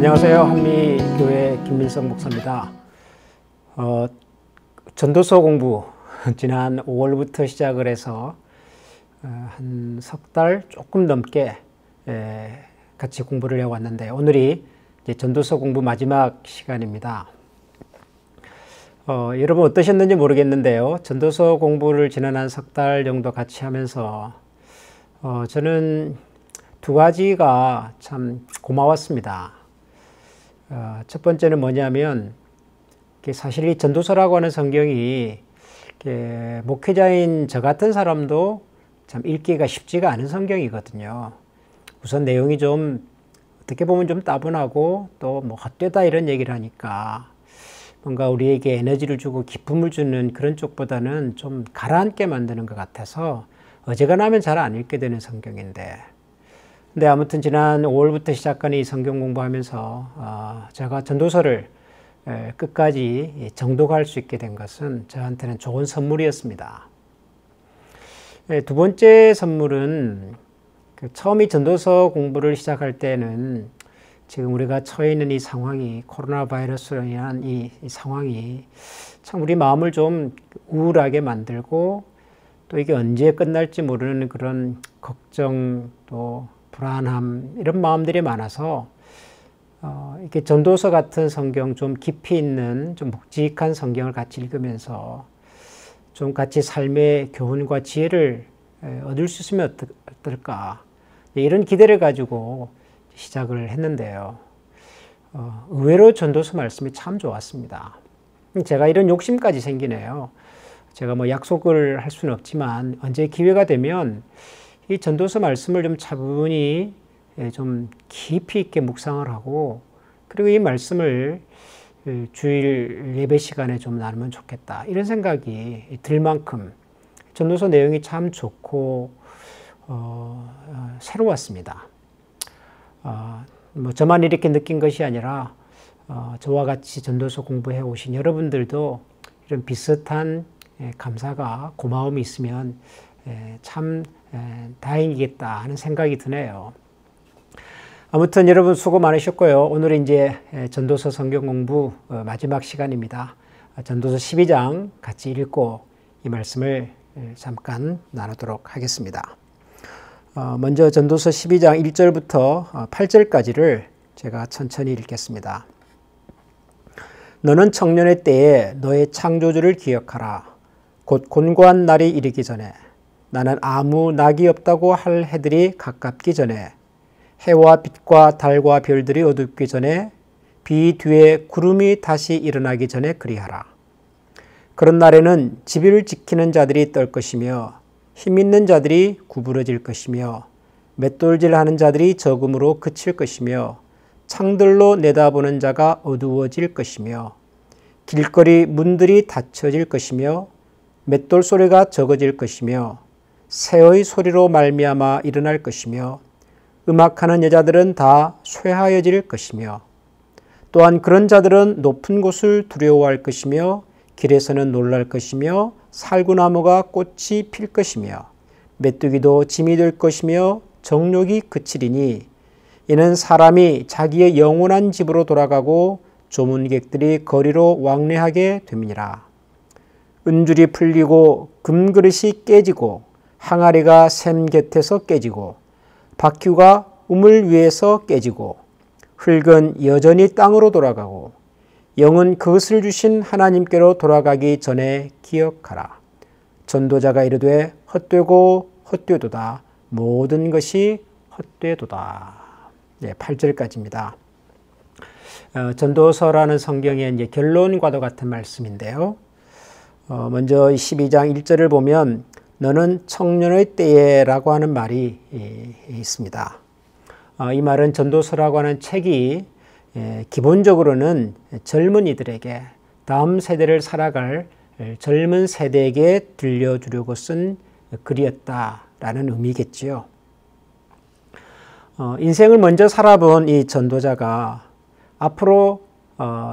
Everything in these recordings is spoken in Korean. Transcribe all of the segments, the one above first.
안녕하세요. 한미교회 김민석 목사입니다. 전도서 공부 지난 5월부터 시작을 해서 한 석 달 조금 넘게 같이 공부를 해왔는데 오늘이 이제 전도서 공부 마지막 시간입니다. 여러분 어떠셨는지 모르겠는데요. 전도서 공부를 지난 한 석 달 정도 같이 하면서 저는 두 가지가 참 고마웠습니다. 첫 번째는 뭐냐면 사실 이 전도서라고 하는 성경이 목회자인 저 같은 사람도 참 읽기가 쉽지가 않은 성경이거든요. 우선 내용이 좀 어떻게 보면 좀 따분하고 또 뭐 헛되다 이런 얘기를 하니까 뭔가 우리에게 에너지를 주고 기쁨을 주는 그런 쪽보다는 좀 가라앉게 만드는 것 같아서 어지간하면 잘 안 읽게 되는 성경인데, 근데 아무튼 지난 5월부터 시작한 이 성경 공부하면서 제가 전도서를 끝까지 정독할 수 있게 된 것은 저한테는 좋은 선물이었습니다. 두 번째 선물은 처음 이 전도서 공부를 시작할 때는 지금 우리가 처해 있는 이 상황이, 코로나 바이러스로 인한 이 상황이 참 우리 마음을 좀 우울하게 만들고 또 이게 언제 끝날지 모르는 그런 걱정 또 불안함 이런 마음들이 많아서 이렇게 전도서 같은 성경, 좀 깊이 있는 좀 묵직한 성경을 같이 읽으면서 좀 같이 삶의 교훈과 지혜를 얻을 수 있으면 어떨까, 이런 기대를 가지고 시작을 했는데요. 의외로 전도서 말씀이 참 좋았습니다. 제가 이런 욕심까지 생기네요. 제가 뭐 약속을 할 수는 없지만 언제 기회가 되면 이 전도서 말씀을 좀 차분히 좀 깊이 있게 묵상을 하고, 그리고 이 말씀을 주일 예배 시간에 좀 나누면 좋겠다, 이런 생각이 들 만큼 전도서 내용이 참 좋고 새로웠습니다. 뭐 저만 이렇게 느낀 것이 아니라 저와 같이 전도서 공부해 오신 여러분들도 이런 비슷한 감사가, 고마움이 있으면 참 다행이겠다 하는 생각이 드네요. 아무튼 여러분 수고 많으셨고요. 오늘은 이제 전도서 성경 공부 마지막 시간입니다. 전도서 12장 같이 읽고 이 말씀을 잠깐 나누도록 하겠습니다. 먼저 전도서 12장 1절부터 8절까지를 제가 천천히 읽겠습니다. 너는 청년의 때에 너의 창조주를 기억하라. 곧 곤고한 날이 이르기 전에, 나는 아무 낙이 없다고 할 해들이 가깝기 전에, 해와 빛과 달과 별들이 어둡기 전에, 비 뒤에 구름이 다시 일어나기 전에 그리하라. 그런 날에는 지비를 지키는 자들이 떨 것이며 힘 있는 자들이 구부러질 것이며 맷돌질하는 자들이 적음으로 그칠 것이며 창들로 내다보는 자가 어두워질 것이며 길거리 문들이 닫혀질 것이며 맷돌 소리가 적어질 것이며 새의 소리로 말미암아 일어날 것이며 음악하는 여자들은 다 쇠하여질 것이며 또한 그런 자들은 높은 곳을 두려워할 것이며 길에서는 놀랄 것이며 살구나무가 꽃이 필 것이며 메뚜기도 짐이 될 것이며 정욕이 그치리니, 이는 사람이 자기의 영원한 집으로 돌아가고 조문객들이 거리로 왕래하게 됨이니라. 은줄이 풀리고 금그릇이 깨지고 항아리가 샘 곁에서 깨지고 바퀴가 우물 위에서 깨지고 흙은 여전히 땅으로 돌아가고 영은 그것을 주신 하나님께로 돌아가기 전에 기억하라. 전도자가 이르되 헛되고 헛되도다. 모든 것이 헛되도다. 8절까지입니다. 전도서라는 성경의 이제 결론과도 같은 말씀인데요. 먼저 12장 1절을 보면 너는 청년의 때에라고 하는 말이 있습니다. 이 말은 전도서라고 하는 책이 기본적으로는 젊은이들에게, 다음 세대를 살아갈 젊은 세대에게 들려주려고 쓴 글이었다라는 의미겠지요. 인생을 먼저 살아본 이 전도자가 앞으로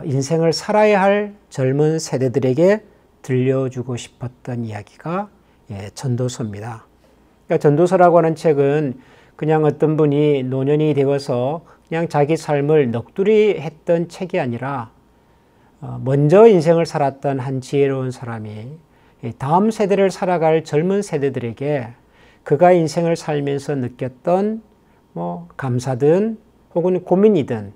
인생을 살아야 할 젊은 세대들에게 들려주고 싶었던 이야기가 전도서입니다. 그러니까 전도서라고 하는 책은 그냥 어떤 분이 노년이 되어서 그냥 자기 삶을 넋두리 했던 책이 아니라 먼저 인생을 살았던 한 지혜로운 사람이 다음 세대를 살아갈 젊은 세대들에게 그가 인생을 살면서 느꼈던 감사든 혹은 고민이든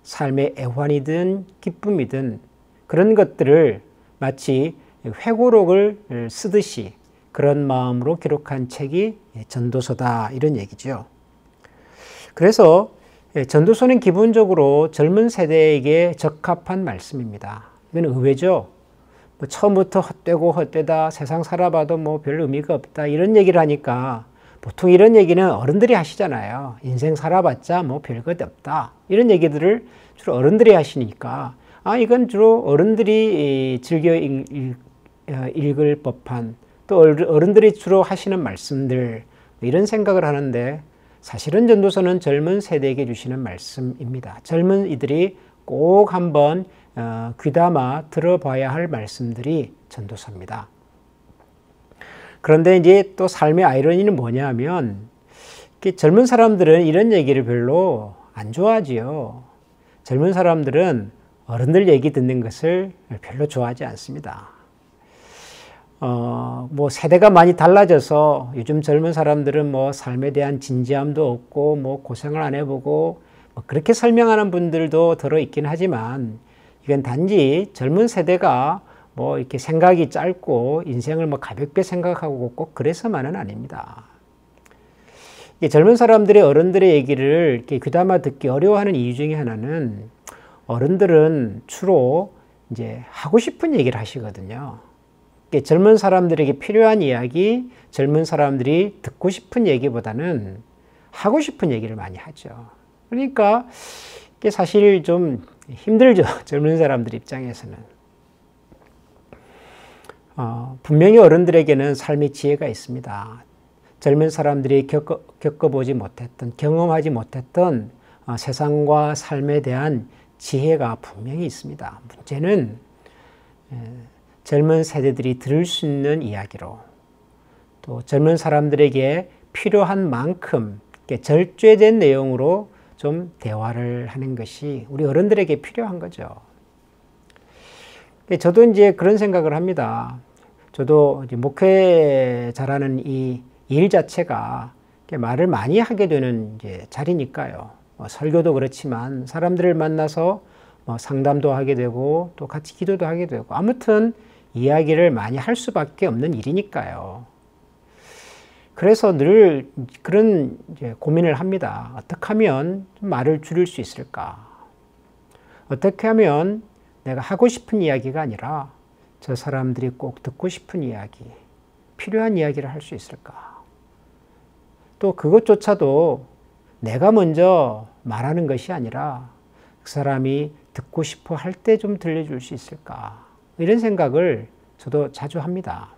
삶의 애환이든 기쁨이든 그런 것들을 마치 회고록을 쓰듯이 그런 마음으로 기록한 책이 전도서다, 이런 얘기죠. 그래서 전도서는 기본적으로 젊은 세대에게 적합한 말씀입니다. 이건 의외죠. 처음부터 헛되고 헛되다, 세상 살아봐도 별 의미가 없다, 이런 얘기를 하니까 보통 이런 얘기는 어른들이 하시잖아요. 인생 살아봤자 별것 없다, 이런 얘기들을 주로 어른들이 하시니까 이건 주로 어른들이 즐겨 읽을 법한, 또 어른들이 주로 하시는 말씀들, 이런 생각을 하는데, 사실은 전도서는 젊은 세대에게 주시는 말씀입니다. 젊은 이들이 꼭 한번 귀담아 들어봐야 할 말씀들이 전도서입니다. 그런데 이제 또 삶의 아이러니는 뭐냐면, 젊은 사람들은 이런 얘기를 별로 안 좋아하지요. 젊은 사람들은 어른들 얘기 듣는 것을 별로 좋아하지 않습니다. 세대가 많이 달라져서 요즘 젊은 사람들은 삶에 대한 진지함도 없고 고생을 안 해보고 그렇게 설명하는 분들도 들어 있긴 하지만, 이건 단지 젊은 세대가 이렇게 생각이 짧고 인생을 가볍게 생각하고 꼭 그래서만은 아닙니다. 젊은 사람들이 어른들의 얘기를 이렇게 귀담아 듣기 어려워하는 이유 중에 하나는, 어른들은 주로 이제 하고 싶은 얘기를 하시거든요. 젊은 사람들에게 필요한 이야기, 젊은 사람들이 듣고 싶은 얘기보다는 하고 싶은 얘기를 많이 하죠. 그러니까 이게 사실 좀 힘들죠. 젊은 사람들 입장에서는. 분명히 어른들에게는 삶의 지혜가 있습니다. 젊은 사람들이 겪어보지 못했던, 경험하지 못했던 세상과 삶에 대한 지혜가 분명히 있습니다. 문제는 젊은 세대들이 들을 수 있는 이야기로, 또 젊은 사람들에게 필요한 만큼 절제된 내용으로 좀 대화를 하는 것이 우리 어른들에게 필요한 거죠. 저도 이제 그런 생각을 합니다. 저도 이제 목회자라는 이 일 자체가 말을 많이 하게 되는 이제 자리니까요. 설교도 그렇지만 사람들을 만나서 상담도 하게 되고 또 같이 기도도 하게 되고, 아무튼 이야기를 많이 할 수밖에 없는 일이니까요. 그래서 늘 그런 이제 고민을 합니다. 어떻게 하면 말을 줄일 수 있을까? 어떻게 하면 내가 하고 싶은 이야기가 아니라 저 사람들이 꼭 듣고 싶은 이야기, 필요한 이야기를 할 수 있을까? 또 그것조차도 내가 먼저 말하는 것이 아니라 그 사람이 듣고 싶어 할 때 좀 들려줄 수 있을까? 이런 생각을 저도 자주 합니다.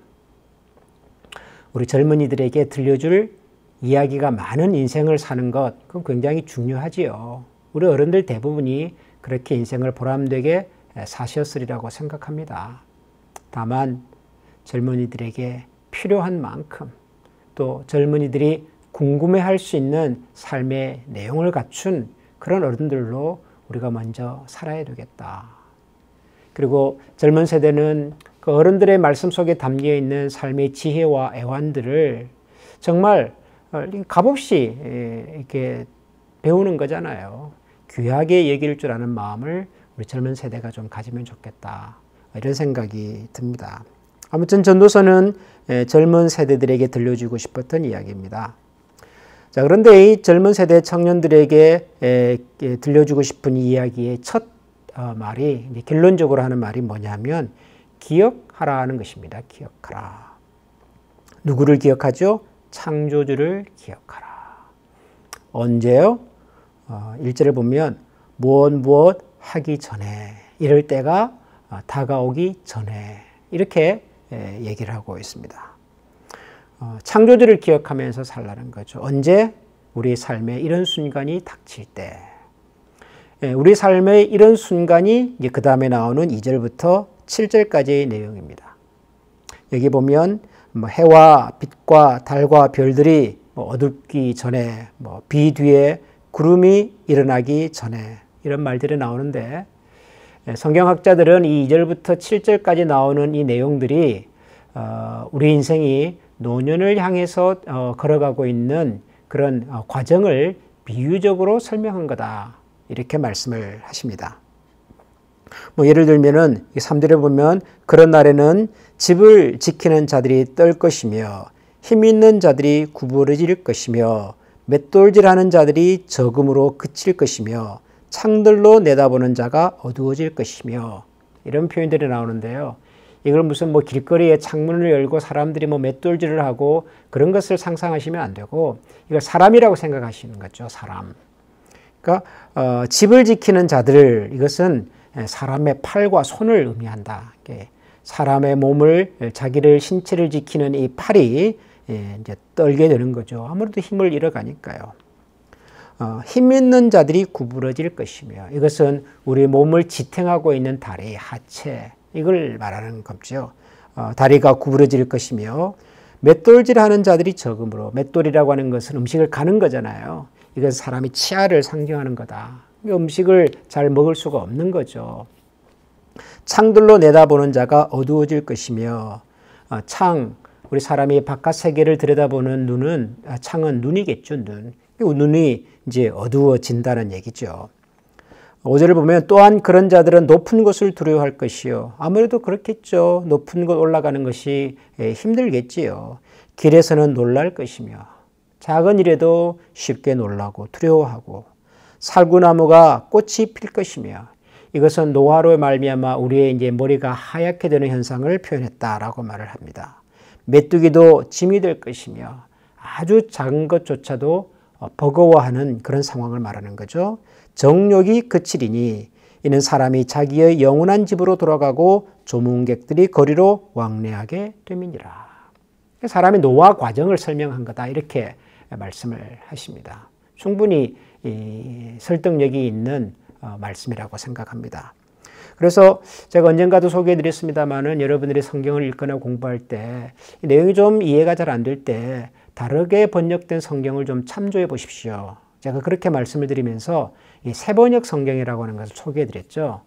우리 젊은이들에게 들려줄 이야기가 많은 인생을 사는 것, 그건 굉장히 중요하지요. 우리 어른들 대부분이 그렇게 인생을 보람되게 사셨으리라고 생각합니다. 다만 젊은이들에게 필요한 만큼, 또 젊은이들이 궁금해할 수 있는 삶의 내용을 갖춘 그런 어른들로 우리가 먼저 살아야 되겠다. 그리고 젊은 세대는 그 어른들의 말씀 속에 담겨 있는 삶의 지혜와 애환들을 정말 값없이 이렇게 배우는 거잖아요. 귀하게 여길 줄 아는 마음을 우리 젊은 세대가 좀 가지면 좋겠다, 이런 생각이 듭니다. 아무튼 전도서는 젊은 세대들에게 들려주고 싶었던 이야기입니다. 자, 그런데 이 젊은 세대 청년들에게 들려주고 싶은 이야기의 첫 말이, 결론적으로 하는 말이 뭐냐면 기억하라 하는 것입니다. 기억하라. 누구를 기억하죠? 창조주를 기억하라. 언제요? 1절을 보면 무엇 하기 전에, 이럴 때가 다가오기 전에, 이렇게 얘기를 하고 있습니다. 창조주를 기억하면서 살라는 거죠. 언제? 우리 삶에 이런 순간이 닥칠 때. 우리 삶의 이런 순간이 그 다음에 나오는 2절부터 7절까지의 내용입니다. 여기 보면 해와 빛과 달과 별들이 어둡기 전에, 비 뒤에 구름이 일어나기 전에 이런 말들이 나오는데 성경학자들은 이 2절부터 7절까지 나오는 이 내용들이 우리 인생이 노년을 향해서 걸어가고 있는 그런 과정을 비유적으로 설명한 거다. 이렇게 말씀을 하십니다. 뭐 예를 들면은 3절에 보면 그런 날에는 집을 지키는 자들이 떨 것이며 힘 있는 자들이 구부러질 것이며 맷돌질하는 자들이 적음으로 그칠 것이며 창들로 내다보는 자가 어두워질 것이며 이런 표현들이 나오는데요. 이걸 무슨 뭐 길거리에 창문을 열고 사람들이 뭐 맷돌질을 하고 그런 것을 상상하시면 안 되고 이걸 사람이라고 생각하시는 거죠. 사람. 그러니까 집을 지키는 자들 이것은 사람의 팔과 손을 의미한다. 사람의 몸을 자기를 신체를 지키는 이 팔이 이제 떨게 되는 거죠. 아무래도 힘을 잃어가니까요. 힘 있는 자들이 구부러질 것이며 이것은 우리 몸을 지탱하고 있는 다리, 하체 이걸 말하는 거죠. 다리가 구부러질 것이며 맷돌질하는 자들이 적음으로 맷돌이라고 하는 것은 음식을 가는 거잖아요. 이건 사람이 치아를 상징하는 거다. 음식을 잘 먹을 수가 없는 거죠. 창들로 내다보는 자가 어두워질 것이며 창, 우리 사람이 바깥 세계를 들여다보는 눈은 창은 눈이겠죠. 눈이 이제 어두워진다는 얘기죠. 5절을 보면 또한 그런 자들은 높은 곳을 두려워할 것이요. 아무래도 그렇겠죠. 높은 곳 올라가는 것이 힘들겠지요. 길에서는 놀랄 것이며 작은 일에도 쉽게 놀라고 두려워하고 살구나무가 꽃이 필 것이며 이것은 노화로 말미암아 우리의 이제 머리가 하얗게 되는 현상을 표현했다라고 말을 합니다. 메뚜기도 짐이 될 것이며 아주 작은 것조차도 버거워하는 그런 상황을 말하는 거죠. 정욕이 그치리니 이는 사람이 자기의 영원한 집으로 돌아가고 조문객들이 거리로 왕래하게 됨이니라. 사람의 노화 과정을 설명한 거다 이렇게 말씀을 하십니다. 충분히 설득력이 있는 말씀이라고 생각합니다. 그래서 제가 언젠가도 소개해드렸습니다마는 여러분들이 성경을 읽거나 공부할 때 내용이 좀 이해가 잘 안 될 때 다르게 번역된 성경을 좀 참조해 보십시오. 제가 그렇게 말씀을 드리면서 이 새번역 성경이라고 하는 것을 소개해드렸죠.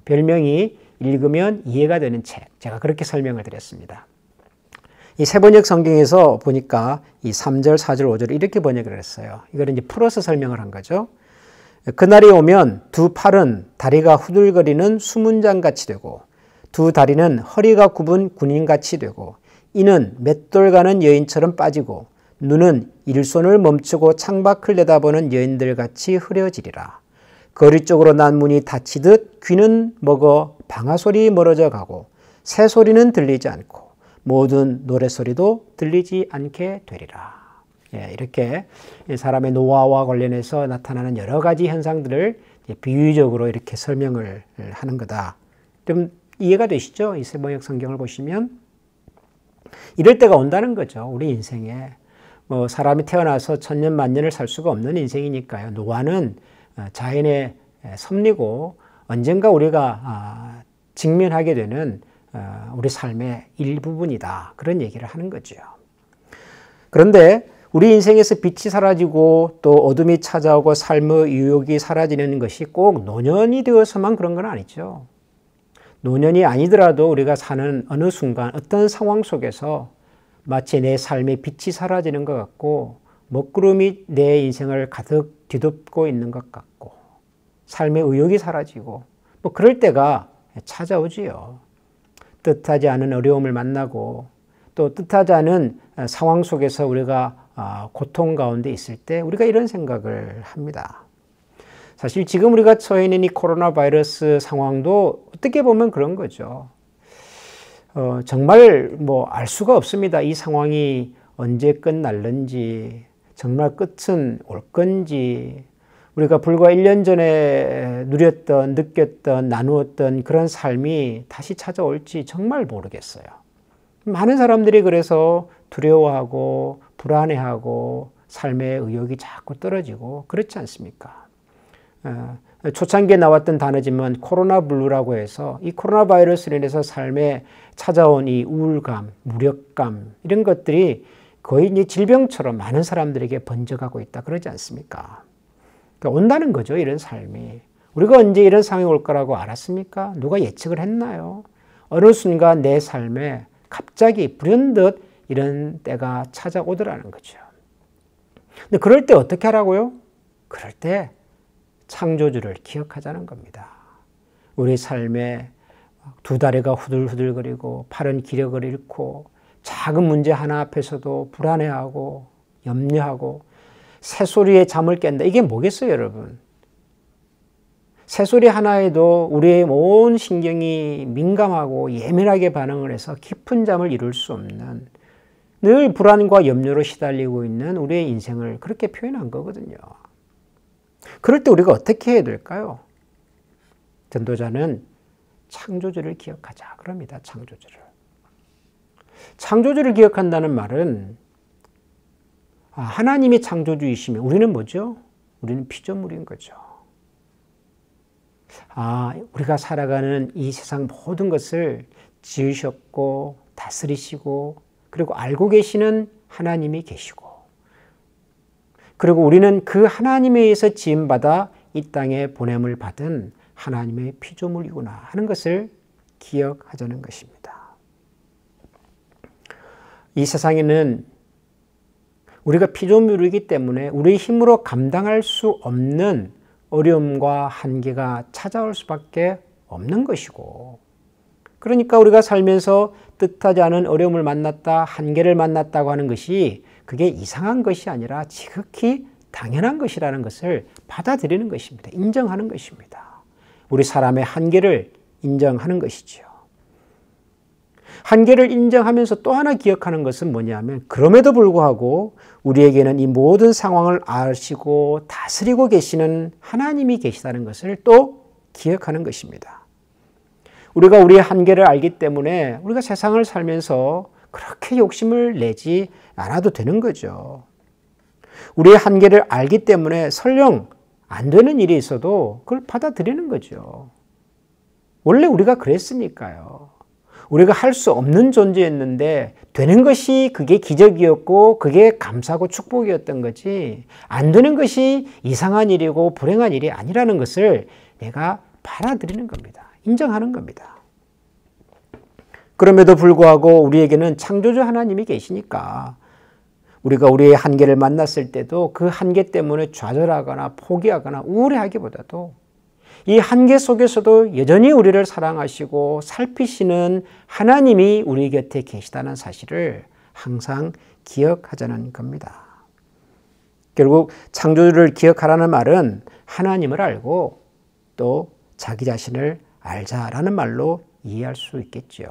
별명이 읽으면 이해가 되는 책. 제가 그렇게 설명을 드렸습니다. 이 새번역 성경에서 보니까 이 3절, 4절, 5절을 이렇게 번역을 했어요. 이걸 이제 풀어서 설명을 한 거죠. 그날이 오면 두 팔은 다리가 후들거리는 수문장같이 되고 두 다리는 허리가 굽은 군인같이 되고 이는 맷돌 가는 여인처럼 빠지고 눈은 일손을 멈추고 창밖을 내다보는 여인들같이 흐려지리라. 거리 쪽으로 난 문이 닫히듯 귀는 먹어 방아소리 멀어져 가고 새소리는 들리지 않고 모든 노래소리도 들리지 않게 되리라. 이렇게 사람의 노화와 관련해서 나타나는 여러 가지 현상들을 비유적으로 이렇게 설명을 하는 거다. 좀 이해가 되시죠? 이 새번역 성경을 보시면 이럴 때가 온다는 거죠. 우리 인생에 뭐 사람이 태어나서 천년 만년을 살 수가 없는 인생이니까요. 노화는 자연의 섭리고 언젠가 우리가 직면하게 되는 우리 삶의 일부분이다. 그런 얘기를 하는 거죠. 그런데 우리 인생에서 빛이 사라지고 또 어둠이 찾아오고 삶의 유혹이 사라지는 것이 꼭 노년이 되어서만 그런 건 아니죠. 노년이 아니더라도 우리가 사는 어느 순간 어떤 상황 속에서 마치 내 삶의 빛이 사라지는 것 같고 먹구름이 내 인생을 가득 뒤덮고 있는 것 같고 삶의 의욕이 사라지고 뭐 그럴 때가 찾아오지요. 뜻하지 않은 어려움을 만나고 또 뜻하지 않은 상황 속에서 우리가 고통 가운데 있을 때 우리가 이런 생각을 합니다. 사실 지금 우리가 처해 있는 이 코로나 바이러스 상황도 어떻게 보면 그런 거죠. 정말 뭐 알 수가 없습니다. 이 상황이 언제 끝날는지, 정말 끝은 올 건지, 우리가 불과 1년 전에 누렸던, 느꼈던, 나누었던 그런 삶이 다시 찾아올지 정말 모르겠어요. 많은 사람들이 그래서 두려워하고 불안해하고 삶의 의욕이 자꾸 떨어지고 그렇지 않습니까? 초창기에 나왔던 단어지만 코로나 블루라고 해서 이 코로나 바이러스로 인해서 삶에 찾아온 이 우울감, 무력감 이런 것들이 거의 이제 질병처럼 많은 사람들에게 번져가고 있다 그러지 않습니까? 그러니까 온다는 거죠. 이런 삶이. 우리가 언제 이런 상황이 올 거라고 알았습니까? 누가 예측을 했나요? 어느 순간 내 삶에 갑자기 불현듯 이런 때가 찾아오더라는 거죠. 근데 그럴 때 어떻게 하라고요? 그럴 때 창조주를 기억하자는 겁니다. 우리 삶에 두 다리가 후들후들거리고 팔은 기력을 잃고 작은 문제 하나 앞에서도 불안해하고 염려하고 새소리에 잠을 깬다. 이게 뭐겠어요, 여러분? 새소리 하나에도 우리의 온 신경이 민감하고 예민하게 반응을 해서 깊은 잠을 이룰 수 없는 늘 불안과 염려로 시달리고 있는 우리의 인생을 그렇게 표현한 거거든요. 그럴 때 우리가 어떻게 해야 될까요? 전도자는 창조주를 기억하자 그럽니다. 창조주를. 창조주를 기억한다는 말은 하나님이 창조주이시면 우리는 뭐죠? 우리는 피조물인 거죠. 우리가 살아가는 이 세상 모든 것을 지으셨고 다스리시고 그리고 알고 계시는 하나님이 계시고 그리고 우리는 그 하나님에 의해서 지음받아 이 땅에 보냄을 받은 하나님의 피조물이구나 하는 것을 기억하자는 것입니다. 이 세상에는 우리가 피조물이기 때문에 우리의 힘으로 감당할 수 없는 어려움과 한계가 찾아올 수밖에 없는 것이고 그러니까 우리가 살면서 뜻하지 않은 어려움을 만났다, 한계를 만났다고 하는 것이 그게 이상한 것이 아니라 지극히 당연한 것이라는 것을 받아들이는 것입니다. 인정하는 것입니다. 우리 사람의 한계를 인정하는 것이죠. 한계를 인정하면서 또 하나 기억하는 것은 뭐냐면 그럼에도 불구하고 우리에게는 이 모든 상황을 아시고 다스리고 계시는 하나님이 계시다는 것을 또 기억하는 것입니다. 우리가 우리의 한계를 알기 때문에 우리가 세상을 살면서 그렇게 욕심을 내지 않아도 되는 거죠. 우리의 한계를 알기 때문에 설령 안 되는 일이 있어도 그걸 받아들이는 거죠. 원래 우리가 그랬으니까요. 우리가 할 수 없는 존재였는데 되는 것이 그게 기적이었고 그게 감사하고 축복이었던 거지 안 되는 것이 이상한 일이고 불행한 일이 아니라는 것을 내가 받아들이는 겁니다. 인정하는 겁니다. 그럼에도 불구하고 우리에게는 창조주 하나님이 계시니까 우리가 우리의 한계를 만났을 때도 그 한계 때문에 좌절하거나 포기하거나 우울해하기보다도 이 한계 속에서도 여전히 우리를 사랑하시고 살피시는 하나님이 우리 곁에 계시다는 사실을 항상 기억하자는 겁니다. 결국 창조주를 기억하라는 말은 하나님을 알고 또 자기 자신을 알자라는 말로 이해할 수 있겠죠.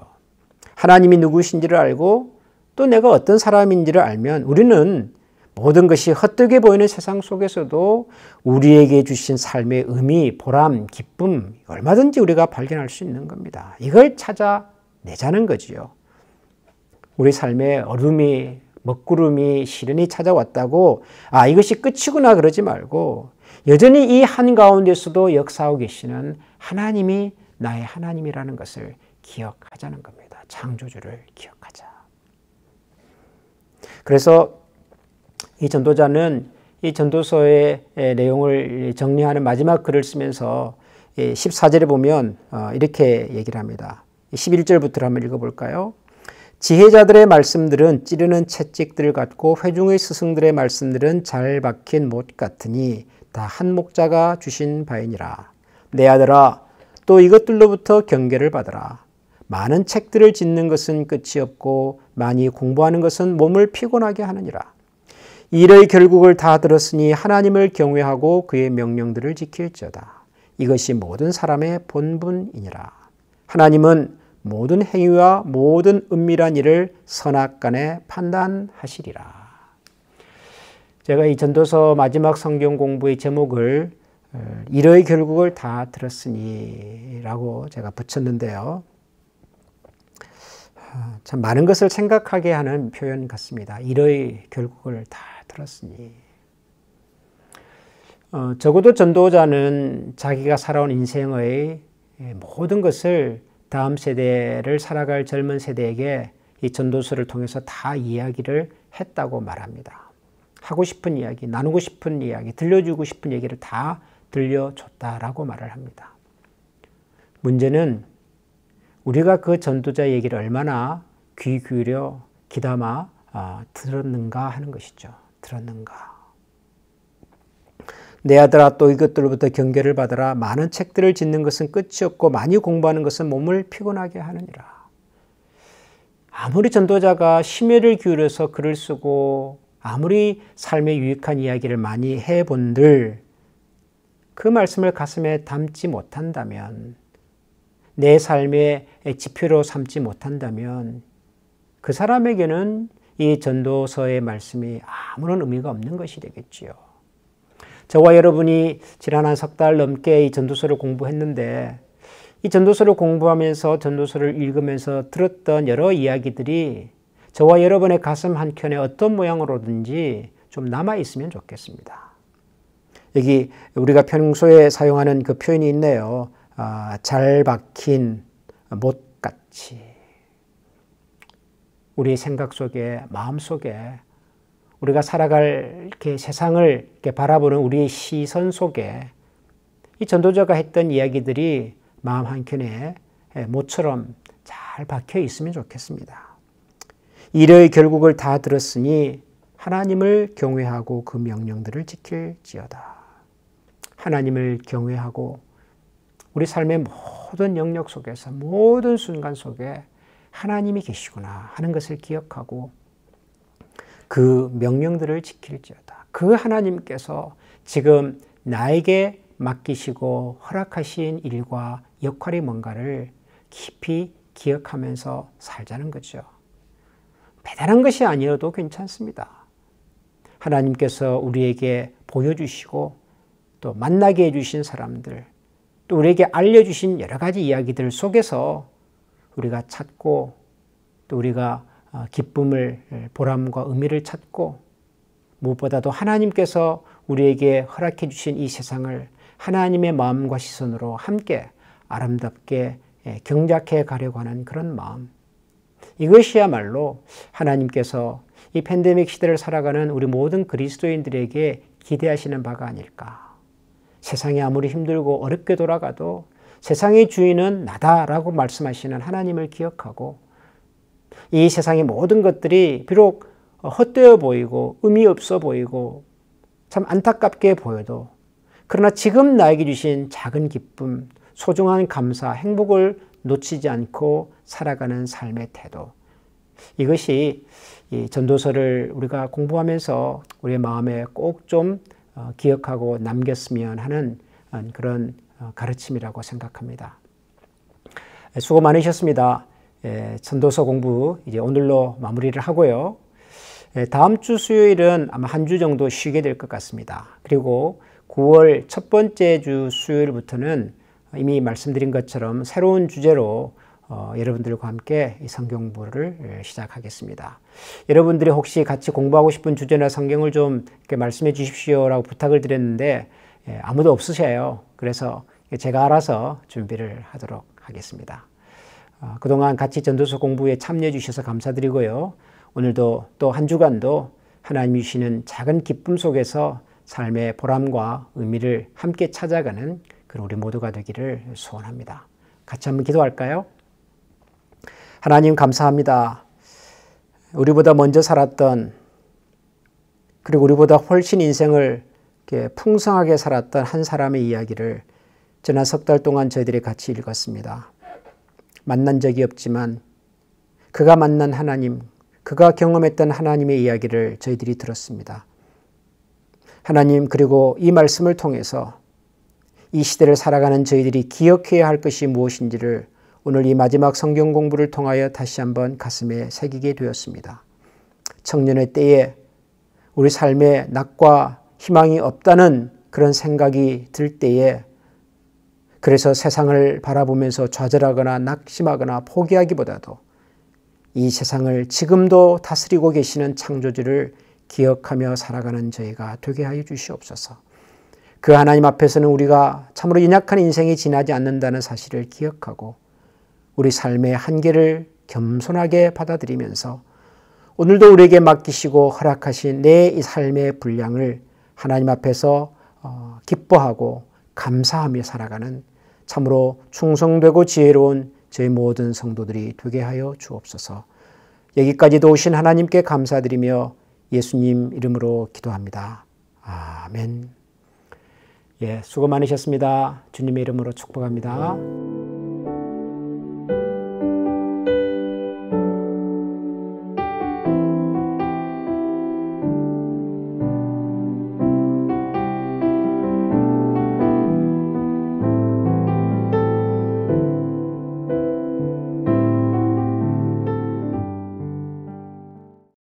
하나님이 누구신지를 알고 또 내가 어떤 사람인지를 알면 우리는 모든 것이 헛되게 보이는 세상 속에서도 우리에게 주신 삶의 의미, 보람, 기쁨 얼마든지 우리가 발견할 수 있는 겁니다. 이걸 찾아내자는 거지요. 우리 삶에 어둠이, 먹구름이, 시련이 찾아왔다고 이것이 끝이구나 그러지 말고 여전히 이 한가운데서도 역사하고 계시는 하나님이 나의 하나님이라는 것을 기억하자는 겁니다. 창조주를 기억하자. 그래서 이 전도자는 이 전도서의 내용을 정리하는 마지막 글을 쓰면서 14절에 보면 이렇게 얘기를 합니다. 11절부터 한번 읽어볼까요? 지혜자들의 말씀들은 찌르는 채찍들 같고 회중의 스승들의 말씀들은 잘 박힌 못 같으니 다 한 목자가 주신 바이니라. 내 아들아 또 이것들로부터 경계를 받아라. 많은 책들을 짓는 것은 끝이 없고 많이 공부하는 것은 몸을 피곤하게 하느니라. 일의 결국을 다 들었으니 하나님을 경외하고 그의 명령들을 지킬지어다. 이것이 모든 사람의 본분이니라. 하나님은 모든 행위와 모든 은밀한 일을 선악간에 판단하시리라. 제가 이 전도서 마지막 성경 공부의 제목을 일의 결국을 다 들었으니 라고 제가 붙였는데요. 참 많은 것을 생각하게 하는 표현 같습니다. 일의 결국을 다 들었으니. 적어도 전도자는 자기가 살아온 인생의 모든 것을 다음 세대를 살아갈 젊은 세대에게 이 전도서를 통해서 다 이야기를 했다고 말합니다. 하고 싶은 이야기, 나누고 싶은 이야기, 들려주고 싶은 얘기를 다 들려줬다라고 말을 합니다. 문제는 우리가 그 전도자 얘기를 얼마나 귀 기울여 귀담아 들었는가 하는 것이죠. 들었는가. 내 아들아 또 이것들로부터 경계를 받으라. 많은 책들을 짓는 것은 끝이 없고 많이 공부하는 것은 몸을 피곤하게 하느니라. 아무리 전도자가 심혈을 기울여서 글을 쓰고 아무리 삶에 유익한 이야기를 많이 해본들 그 말씀을 가슴에 담지 못한다면, 내 삶의 지표로 삼지 못한다면 그 사람에게는 이 전도서의 말씀이 아무런 의미가 없는 것이 되겠지요. 저와 여러분이 지난 한 석 달 넘게 이 전도서를 공부했는데, 이 전도서를 공부하면서 전도서를 읽으면서 들었던 여러 이야기들이 저와 여러분의 가슴 한켠에 어떤 모양으로든지 좀 남아있으면 좋겠습니다. 여기 우리가 평소에 사용하는 그 표현이 있네요. 잘 박힌 못같이. 우리 생각 속에, 마음 속에, 우리가 살아갈 이렇게 세상을 이렇게 바라보는 우리의 시선 속에 이 전도자가 했던 이야기들이 마음 한켠에 못처럼 잘 박혀 있으면 좋겠습니다. 일의 결국을 다 들었으니 하나님을 경외하고 그 명령들을 지킬지어다. 하나님을 경외하고 우리 삶의 모든 영역 속에서, 모든 순간 속에 하나님이 계시구나 하는 것을 기억하고 그 명령들을 지킬지어다. 그 하나님께서 지금 나에게 맡기시고 허락하신 일과 역할이 뭔가를 깊이 기억하면서 살자는 거죠. 대단한 것이 아니어도 괜찮습니다. 하나님께서 우리에게 보여주시고 또 만나게 해주신 사람들, 또 우리에게 알려주신 여러 가지 이야기들 속에서 우리가 찾고, 또 우리가 기쁨을, 보람과 의미를 찾고, 무엇보다도 하나님께서 우리에게 허락해 주신 이 세상을 하나님의 마음과 시선으로 함께 아름답게 경작해 가려고 하는 그런 마음, 이것이야말로 하나님께서 이 팬데믹 시대를 살아가는 우리 모든 그리스도인들에게 기대하시는 바가 아닐까. 세상이 아무리 힘들고 어렵게 돌아가도 세상의 주인은 나다라고 말씀하시는 하나님을 기억하고, 이 세상의 모든 것들이 비록 헛되어 보이고 의미 없어 보이고 참 안타깝게 보여도, 그러나 지금 나에게 주신 작은 기쁨, 소중한 감사, 행복을 놓치지 않고 살아가는 삶의 태도, 이것이 이 전도서를 우리가 공부하면서 우리의 마음에 꼭 좀 기억하고 남겼으면 하는 그런 가르침이라고 생각합니다. 수고 많으셨습니다. 전도서 공부 이제 오늘로 마무리를 하고요. 다음 주 수요일은 아마 한 주 정도 쉬게 될 것 같습니다. 그리고 9월 첫 번째 주 수요일부터는 이미 말씀드린 것처럼 새로운 주제로 여러분들과 함께 이 성경 공부를 시작하겠습니다. 여러분들이 혹시 같이 공부하고 싶은 주제나 성경을 좀 이렇게 말씀해 주십시오라고 부탁을 드렸는데 아무도 없으세요. 그래서 제가 알아서 준비를 하도록 하겠습니다. 그동안 같이 전도서 공부에 참여해 주셔서 감사드리고요. 오늘도 또 한 주간도 하나님이 주시는 작은 기쁨 속에서 삶의 보람과 의미를 함께 찾아가는 그런 우리 모두가 되기를 소원합니다. 같이 한번 기도할까요? 하나님 감사합니다. 우리보다 먼저 살았던, 그리고 우리보다 훨씬 인생을 이렇게 풍성하게 살았던 한 사람의 이야기를 지난 석 달 동안 저희들이 같이 읽었습니다. 만난 적이 없지만 그가 만난 하나님, 그가 경험했던 하나님의 이야기를 저희들이 들었습니다. 하나님, 그리고 이 말씀을 통해서 이 시대를 살아가는 저희들이 기억해야 할 것이 무엇인지를 오늘 이 마지막 성경 공부를 통하여 다시 한번 가슴에 새기게 되었습니다. 청년의 때에 우리 삶에 낙과 희망이 없다는 그런 생각이 들 때에, 그래서 세상을 바라보면서 좌절하거나 낙심하거나 포기하기보다도 이 세상을 지금도 다스리고 계시는 창조주를 기억하며 살아가는 저희가 되게 하여 주시옵소서. 그 하나님 앞에서는 우리가 참으로 연약한 인생이 지나지 않는다는 사실을 기억하고 우리 삶의 한계를 겸손하게 받아들이면서 오늘도 우리에게 맡기시고 허락하신 내 이 삶의 분량을 하나님 앞에서 기뻐하고 감사하며 살아가는 참으로 충성되고 지혜로운 저희 모든 성도들이 되게 하여 주옵소서. 여기까지도 오신 하나님께 감사드리며 예수님 이름으로 기도합니다. 아멘. 예, 수고 많으셨습니다. 주님의 이름으로 축복합니다.